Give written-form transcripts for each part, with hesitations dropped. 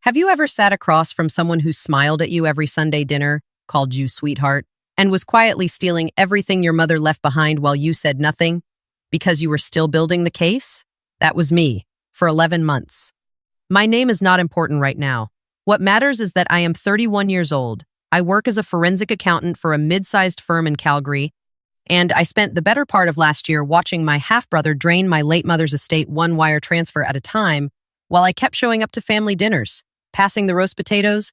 Have you ever sat across from someone who smiled at you every Sunday dinner, called you sweetheart, and was quietly stealing everything your mother left behind while you said nothing because you were still building the case? That was me, for 11 months. My name is not important right now. What matters is that I am 31 years old. I work as a forensic accountant for a mid-sized firm in Calgary, and I spent the better part of last year watching my half-brother drain my late mother's estate one wire transfer at a time while I kept showing up to family dinners, passing the roast potatoes,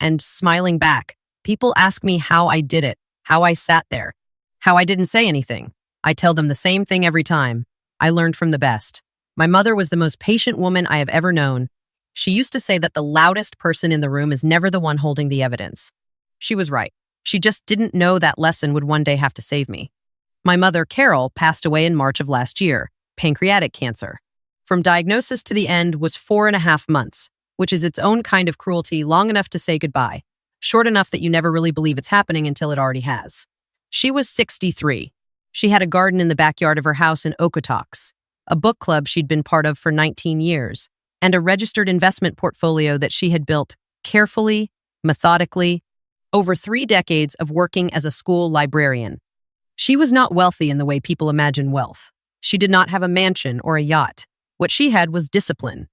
and smiling back. People ask me how I did it, how I sat there, how I didn't say anything. I tell them the same thing every time. I learned from the best. My mother was the most patient woman I have ever known. She used to say that the loudest person in the room is never the one holding the evidence. She was right. She just didn't know that lesson would one day have to save me. My mother, Carol, passed away in March of last year, pancreatic cancer. From diagnosis to the end was 4.5 months, which is its own kind of cruelty, long enough to say goodbye, short enough that you never really believe it's happening until it already has. She was 63. She had a garden in the backyard of her house in Okotoks, a book club she'd been part of for 19 years, and a registered investment portfolio that she had built carefully, methodically, over 3 decades of working as a school librarian. She was not wealthy in the way people imagine wealth. She did not have a mansion or a yacht. What she had was discipline.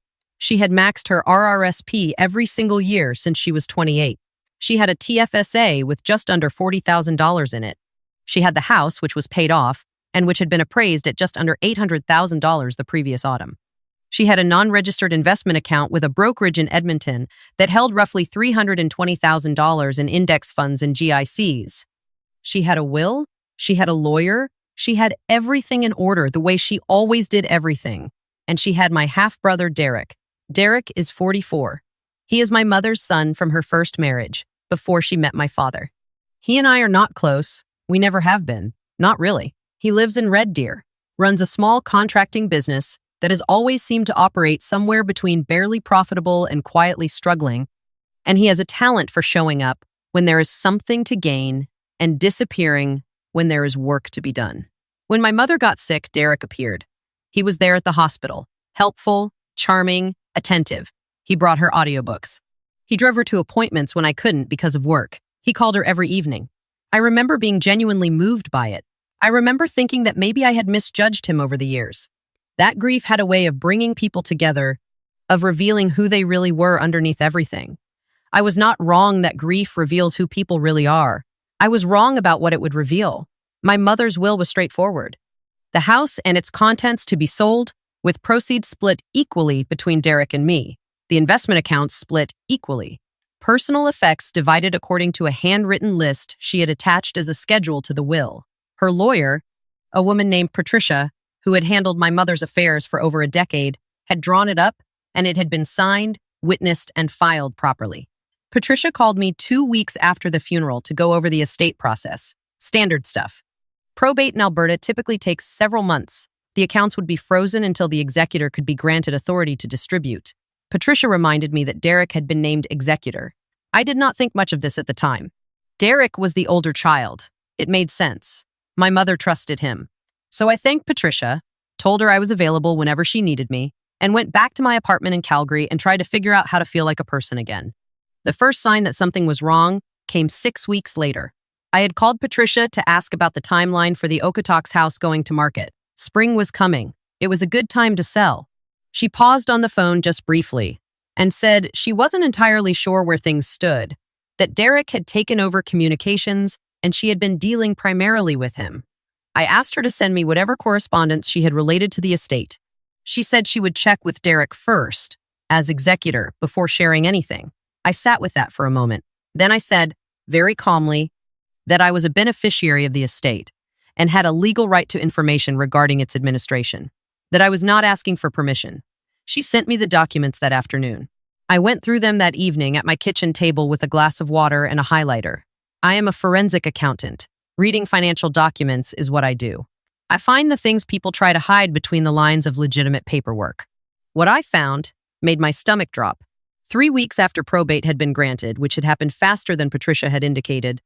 She had maxed her RRSP every single year since she was 28. She had a TFSA with just under $40,000 in it. She had the house, which was paid off, and which had been appraised at just under $800,000 the previous autumn. She had a non-registered investment account with a brokerage in Edmonton that held roughly $320,000 in index funds and GICs. She had a will, she had a lawyer, she had everything in order the way she always did everything. And she had my half-brother, Derek. Derek is 44. He is my mother's son from her first marriage, before she met my father. He and I are not close. We never have been. Not really. He lives in Red Deer, runs a small contracting business that has always seemed to operate somewhere between barely profitable and quietly struggling, and he has a talent for showing up when there is something to gain and disappearing when there is work to be done. When my mother got sick, Derek appeared. He was there at the hospital, helpful, charming, attentive. He brought her audiobooks. He drove her to appointments when I couldn't because of work. He called her every evening. I remember being genuinely moved by it. I remember thinking that maybe I had misjudged him over the years. That grief had a way of bringing people together, of revealing who they really were underneath everything. I was not wrong that grief reveals who people really are. I was wrong about what it would reveal. My mother's will was straightforward. The house and its contents to be sold, with proceeds split equally between Derek and me. The investment accounts split equally. Personal effects divided according to a handwritten list she had attached as a schedule to the will. Her lawyer, a woman named Patricia, who had handled my mother's affairs for over a decade, had drawn it up, and it had been signed, witnessed, and filed properly. Patricia called me 2 weeks after the funeral to go over the estate process. Standard stuff. Probate in Alberta typically takes several months. The accounts would be frozen until the executor could be granted authority to distribute. Patricia reminded me that Derek had been named executor. I did not think much of this at the time. Derek was the older child. It made sense. My mother trusted him. So I thanked Patricia, told her I was available whenever she needed me, and went back to my apartment in Calgary and tried to figure out how to feel like a person again. The first sign that something was wrong came 6 weeks later. I had called Patricia to ask about the timeline for the Okotoks house going to market. Spring was coming. It was a good time to sell. She paused on the phone just briefly and said she wasn't entirely sure where things stood, that Derek had taken over communications and she had been dealing primarily with him. I asked her to send me whatever correspondence she had related to the estate. She said she would check with Derek first, as executor, before sharing anything. I sat with that for a moment. Then I said, very calmly, that I was a beneficiary of the estate and had a legal right to information regarding its administration, that I was not asking for permission. She sent me the documents that afternoon. I went through them that evening at my kitchen table with a glass of water and a highlighter. I am a forensic accountant. Reading financial documents is what I do. I find the things people try to hide between the lines of legitimate paperwork. What I found made my stomach drop. 3 weeks after probate had been granted, which had happened faster than Patricia had indicated,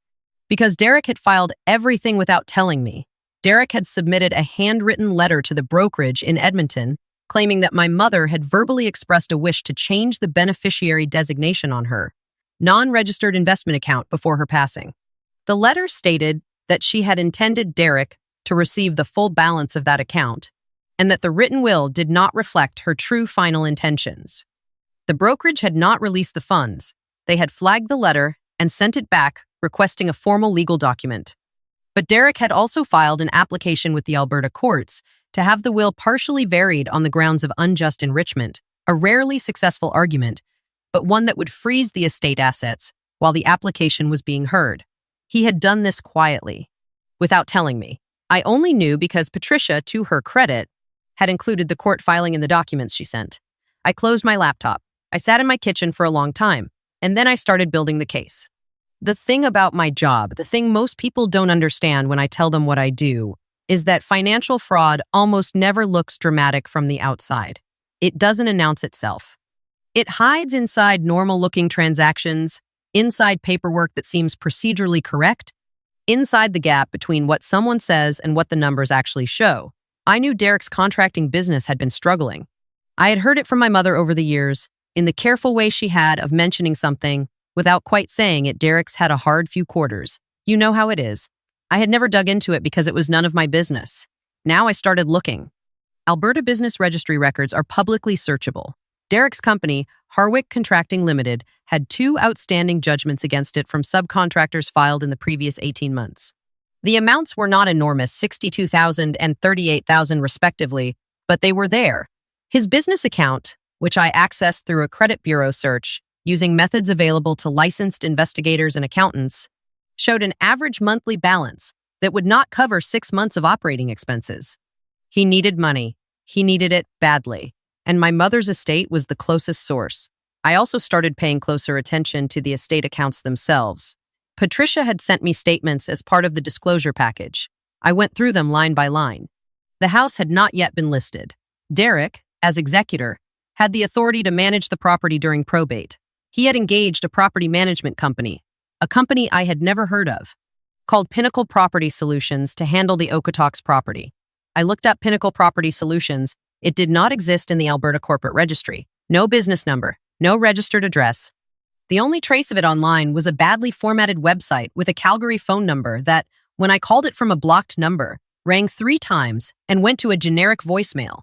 because Derek had filed everything without telling me. Derek had submitted a handwritten letter to the brokerage in Edmonton claiming that my mother had verbally expressed a wish to change the beneficiary designation on her non-registered investment account before her passing. The letter stated that she had intended Derek to receive the full balance of that account and that the written will did not reflect her true final intentions. The brokerage had not released the funds. They had flagged the letter and sent it back, requesting a formal legal document. But Derek had also filed an application with the Alberta courts to have the will partially varied on the grounds of unjust enrichment, a rarely successful argument, but one that would freeze the estate assets while the application was being heard. He had done this quietly, without telling me. I only knew because Patricia, to her credit, had included the court filing in the documents she sent. I closed my laptop. I sat in my kitchen for a long time, and then I started building the case. The thing about my job, the thing most people don't understand when I tell them what I do, is that financial fraud almost never looks dramatic from the outside. It doesn't announce itself. It hides inside normal-looking transactions, inside paperwork that seems procedurally correct, inside the gap between what someone says and what the numbers actually show. I knew Derek's contracting business had been struggling. I had heard it from my mother over the years, in the careful way she had of mentioning something without quite saying it. Derek's had a hard few quarters. You know how it is. I had never dug into it because it was none of my business. Now I started looking. Alberta Business Registry records are publicly searchable. Derek's company, Harwick Contracting Limited, had 2 outstanding judgments against it from subcontractors filed in the previous 18 months. The amounts were not enormous, $62,000 and $38,000 respectively, but they were there. His business account, which I accessed through a credit bureau search using methods available to licensed investigators and accountants, showed an average monthly balance that would not cover 6 months of operating expenses. He needed money. He needed it badly. And my mother's estate was the closest source. I also started paying closer attention to the estate accounts themselves. Patricia had sent me statements as part of the disclosure package. I went through them line by line. The house had not yet been listed. Derek, as executor, had the authority to manage the property during probate. He had engaged a property management company, a company I had never heard of, called Pinnacle Property Solutions, to handle the Okotoks property. I looked up Pinnacle Property Solutions. It did not exist in the Alberta Corporate Registry. No business number, no registered address. The only trace of it online was a badly formatted website with a Calgary phone number that, when I called it from a blocked number, rang 3 times and went to a generic voicemail.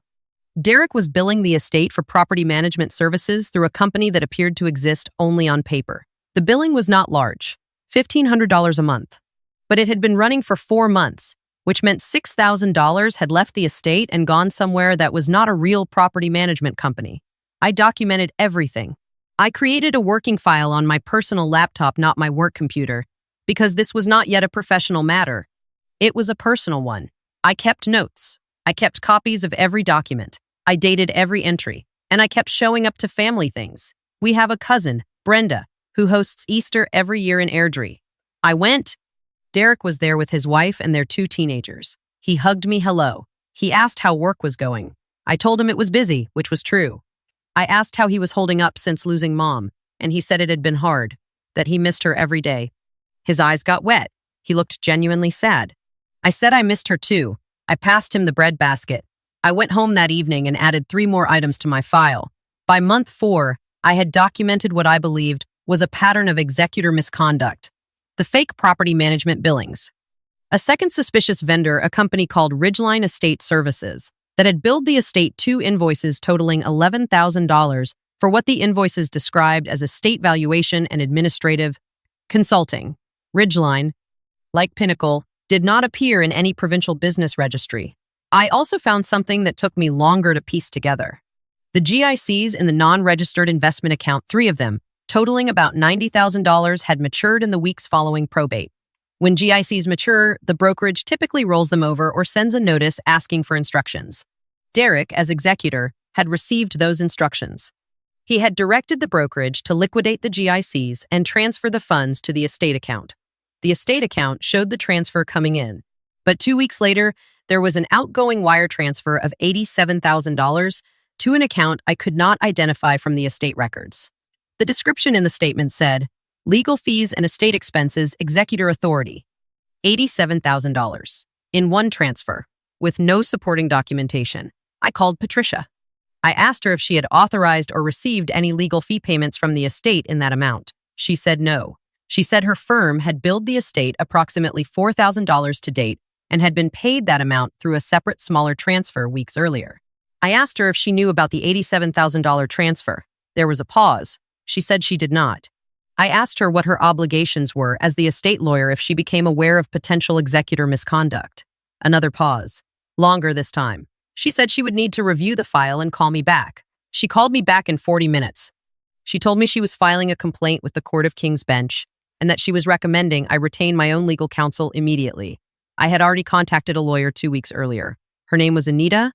Derek was billing the estate for property management services through a company that appeared to exist only on paper. The billing was not large, $1,500 a month, but it had been running for 4 months, which meant $6,000 had left the estate and gone somewhere that was not a real property management company. I documented everything. I created a working file on my personal laptop, not my work computer, because this was not yet a professional matter. It was a personal one. I kept notes. I kept copies of every document. I dated every entry, and I kept showing up to family things. We have a cousin, Brenda, who hosts Easter every year in Airdrie. I went. Derek was there with his wife and their 2 teenagers. He hugged me hello. He asked how work was going. I told him it was busy, which was true. I asked how he was holding up since losing Mom, and he said it had been hard, that he missed her every day. His eyes got wet. He looked genuinely sad. I said I missed her too. I passed him the bread basket. I went home that evening and added 3 more items to my file. By month 4, I had documented what I believed was a pattern of executor misconduct. The fake property management billings. A second suspicious vendor, a company called Ridgeline Estate Services, that had billed the estate 2 invoices totaling $11,000 for what the invoices described as estate valuation and administrative consulting. Ridgeline, like Pinnacle, did not appear in any provincial business registry. I also found something that took me longer to piece together. The GICs in the non-registered investment account, 3 of them, totaling about $90,000, had matured in the weeks following probate. When GICs mature, the brokerage typically rolls them over or sends a notice asking for instructions. Derek, as executor, had received those instructions. He had directed the brokerage to liquidate the GICs and transfer the funds to the estate account. The estate account showed the transfer coming in, but 2 weeks later, there was an outgoing wire transfer of $87,000 to an account I could not identify from the estate records. The description in the statement said, legal fees and estate expenses, executor authority, $87,000 in one transfer, with no supporting documentation. I called Patricia. I asked her if she had authorized or received any legal fee payments from the estate in that amount. She said no. She said her firm had billed the estate approximately $4,000 to date and had been paid that amount through a separate smaller transfer weeks earlier. I asked her if she knew about the $87,000 transfer. There was a pause. She said she did not. I asked her what her obligations were as the estate lawyer if she became aware of potential executor misconduct. Another pause. Longer this time. She said she would need to review the file and call me back. She called me back in 40 minutes. She told me she was filing a complaint with the Court of King's Bench and that she was recommending I retain my own legal counsel immediately. I had already contacted a lawyer 2 weeks earlier. Her name was Anita,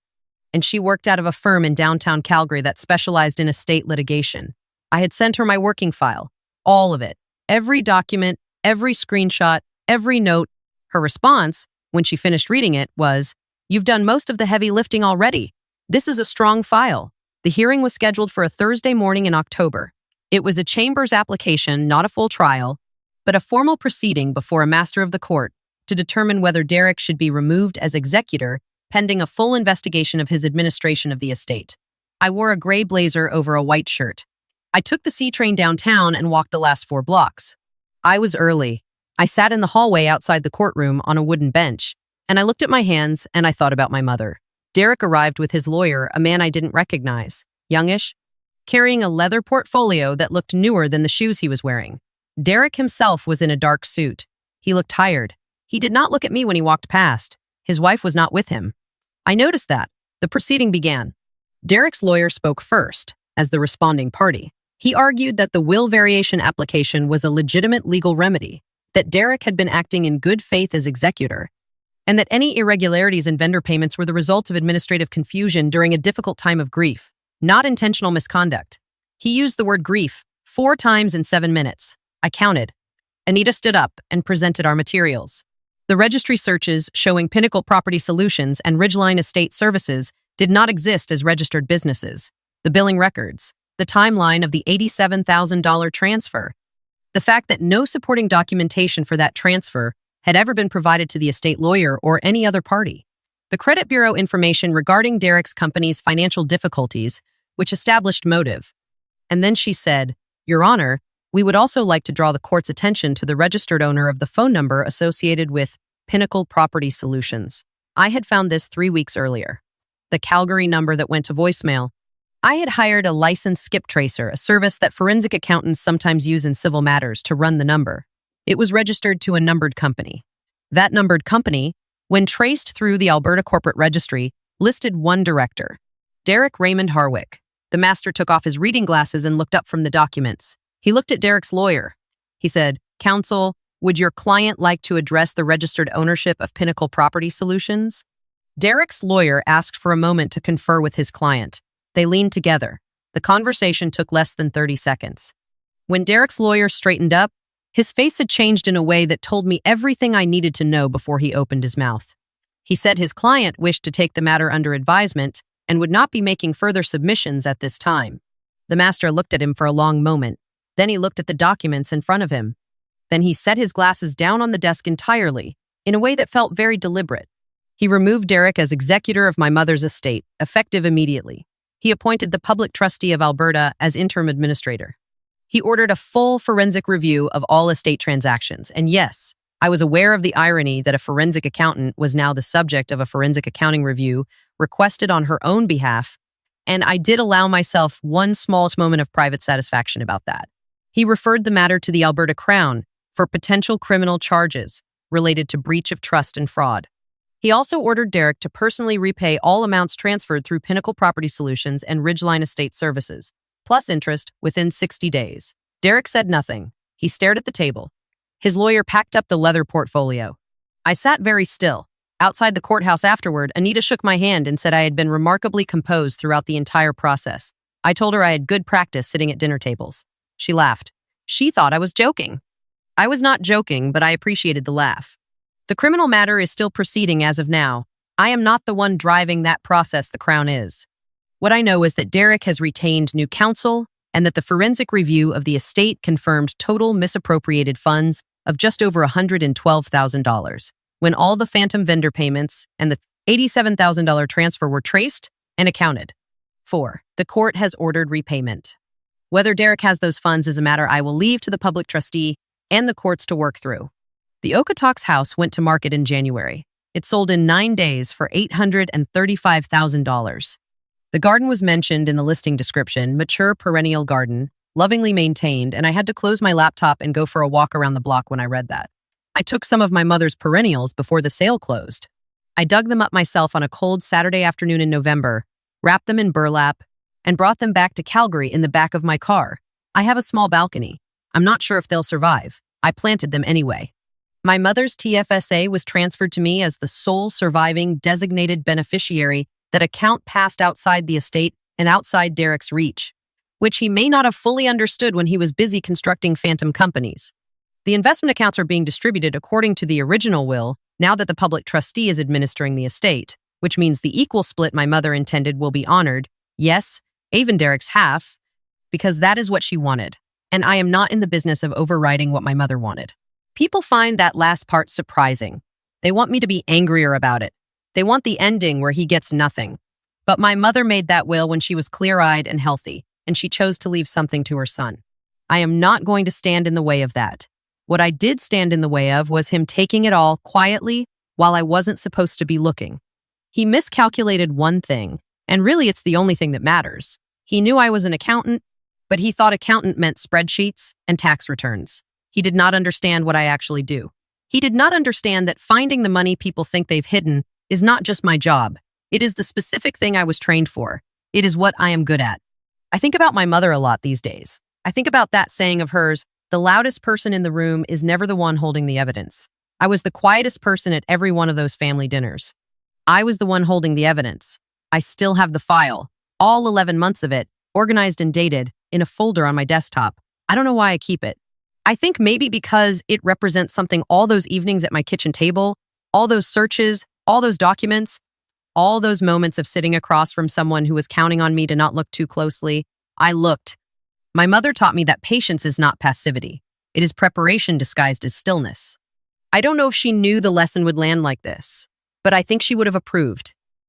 and she worked out of a firm in downtown Calgary that specialized in estate litigation. I had sent her my working file, all of it, every document, every screenshot, every note. Her response, when she finished reading it, was, "You've done most of the heavy lifting already. This is a strong file." The hearing was scheduled for a Thursday morning in October. It was a chambers application, not a full trial, but a formal proceeding before a master of the court to determine whether Derek should be removed as executor pending a full investigation of his administration of the estate. I wore a gray blazer over a white shirt. I took the C train downtown and walked the last 4 blocks. I was early. I sat in the hallway outside the courtroom on a wooden bench, and I looked at my hands and I thought about my mother. Derek arrived with his lawyer, a man I didn't recognize, youngish, carrying a leather portfolio that looked newer than the shoes he was wearing. Derek himself was in a dark suit. He looked tired. He did not look at me when he walked past. His wife was not with him. I noticed that. The proceeding began. Derek's lawyer spoke first, as the responding party. He argued that the will variation application was a legitimate legal remedy, that Derek had been acting in good faith as executor, and that any irregularities in vendor payments were the result of administrative confusion during a difficult time of grief, not intentional misconduct. He used the word grief 4 times in 7 minutes. I counted. Anita stood up and presented our materials. The registry searches showing Pinnacle Property Solutions and Ridgeline Estate Services did not exist as registered businesses. The billing records, the timeline of the $87,000 transfer, the fact that no supporting documentation for that transfer had ever been provided to the estate lawyer or any other party. The credit bureau information regarding Derek's company's financial difficulties, which established motive. And then she said, "Your Honor, we would also like to draw the court's attention to the registered owner of the phone number associated with Pinnacle Property Solutions. I had found this 3 weeks earlier. The Calgary number that went to voicemail. I had hired a licensed skip tracer, a service that forensic accountants sometimes use in civil matters, to run the number. It was registered to a numbered company. That numbered company, when traced through the Alberta Corporate Registry, listed one director, Derek Raymond Harwick. The master took off his reading glasses and looked up from the documents. He looked at Derek's lawyer. He said, "Counsel, would your client like to address the registered ownership of Pinnacle Property Solutions?" Derek's lawyer asked for a moment to confer with his client. They leaned together. The conversation took less than 30 seconds. When Derek's lawyer straightened up, his face had changed in a way that told me everything I needed to know before he opened his mouth. He said his client wished to take the matter under advisement and would not be making further submissions at this time. The master looked at him for a long moment. Then he looked at the documents in front of him. Then he set his glasses down on the desk entirely, in a way that felt very deliberate. He removed Derek as executor of my mother's estate, effective immediately. He appointed the public trustee of Alberta as interim administrator. He ordered a full forensic review of all estate transactions. And yes, I was aware of the irony that a forensic accountant was now the subject of a forensic accounting review requested on her own behalf, and I did allow myself one small moment of private satisfaction about that. He referred the matter to the Alberta Crown for potential criminal charges related to breach of trust and fraud. He also ordered Derek to personally repay all amounts transferred through Pinnacle Property Solutions and Ridgeline Estate Services, plus interest, within 60 days. Derek said nothing. He stared at the table. His lawyer packed up the leather portfolio. I sat very still. Outside the courthouse afterward, Anita shook my hand and said I had been remarkably composed throughout the entire process. I told her I had good practice sitting at dinner tables. She laughed. She thought I was joking. I was not joking, but I appreciated the laugh. The criminal matter is still proceeding as of now. I am not the one driving that process, the Crown is. What I know is that Derek has retained new counsel and that the forensic review of the estate confirmed total misappropriated funds of just over $112,000 when all the phantom vendor payments and the $87,000 transfer were traced and accounted. 4. The court has ordered repayment. Whether Derek has those funds is a matter I will leave to the public trustee and the courts to work through. The Okotoks house went to market in January. It sold in 9 days for $835,000. The garden was mentioned in the listing description, mature perennial garden, lovingly maintained, and I had to close my laptop and go for a walk around the block when I read that. I took some of my mother's perennials before the sale closed. I dug them up myself on a cold Saturday afternoon in November, wrapped them in burlap, and brought them back to Calgary in the back of my car. I have a small balcony. I'm not sure if they'll survive. I planted them anyway. My mother's TFSA was transferred to me as the sole surviving designated beneficiary. That account passed outside the estate and outside Derek's reach, which he may not have fully understood when he was busy constructing phantom companies. The investment accounts are being distributed according to the original will now that the public trustee is administering the estate, which means the equal split my mother intended will be honored. Yes, even Derek's half, because that is what she wanted, and I am not in the business of overriding what my mother wanted. People find that last part surprising. They want me to be angrier about it. They want the ending where he gets nothing. But my mother made that will when she was clear-eyed and healthy, and she chose to leave something to her son. I am not going to stand in the way of that. What I did stand in the way of was him taking it all quietly while I wasn't supposed to be looking. He miscalculated one thing, and really it's the only thing that matters. He knew I was an accountant, but he thought accountant meant spreadsheets and tax returns. He did not understand what I actually do. He did not understand that finding the money people think they've hidden is not just my job. It is the specific thing I was trained for. It is what I am good at. I think about my mother a lot these days. I think about that saying of hers, the loudest person in the room is never the one holding the evidence. I was the quietest person at every one of those family dinners. I was the one holding the evidence. I still have the file, all 11 months of it, organized and dated, in a folder on my desktop. I don't know why I keep it. I think maybe because it represents something all those evenings at my kitchen table, all those searches, all those documents, all those moments of sitting across from someone who was counting on me to not look too closely. I looked. My mother taught me that patience is not passivity. It is preparation disguised as stillness. I don't know if she knew the lesson would land like this, but I think she would have approved.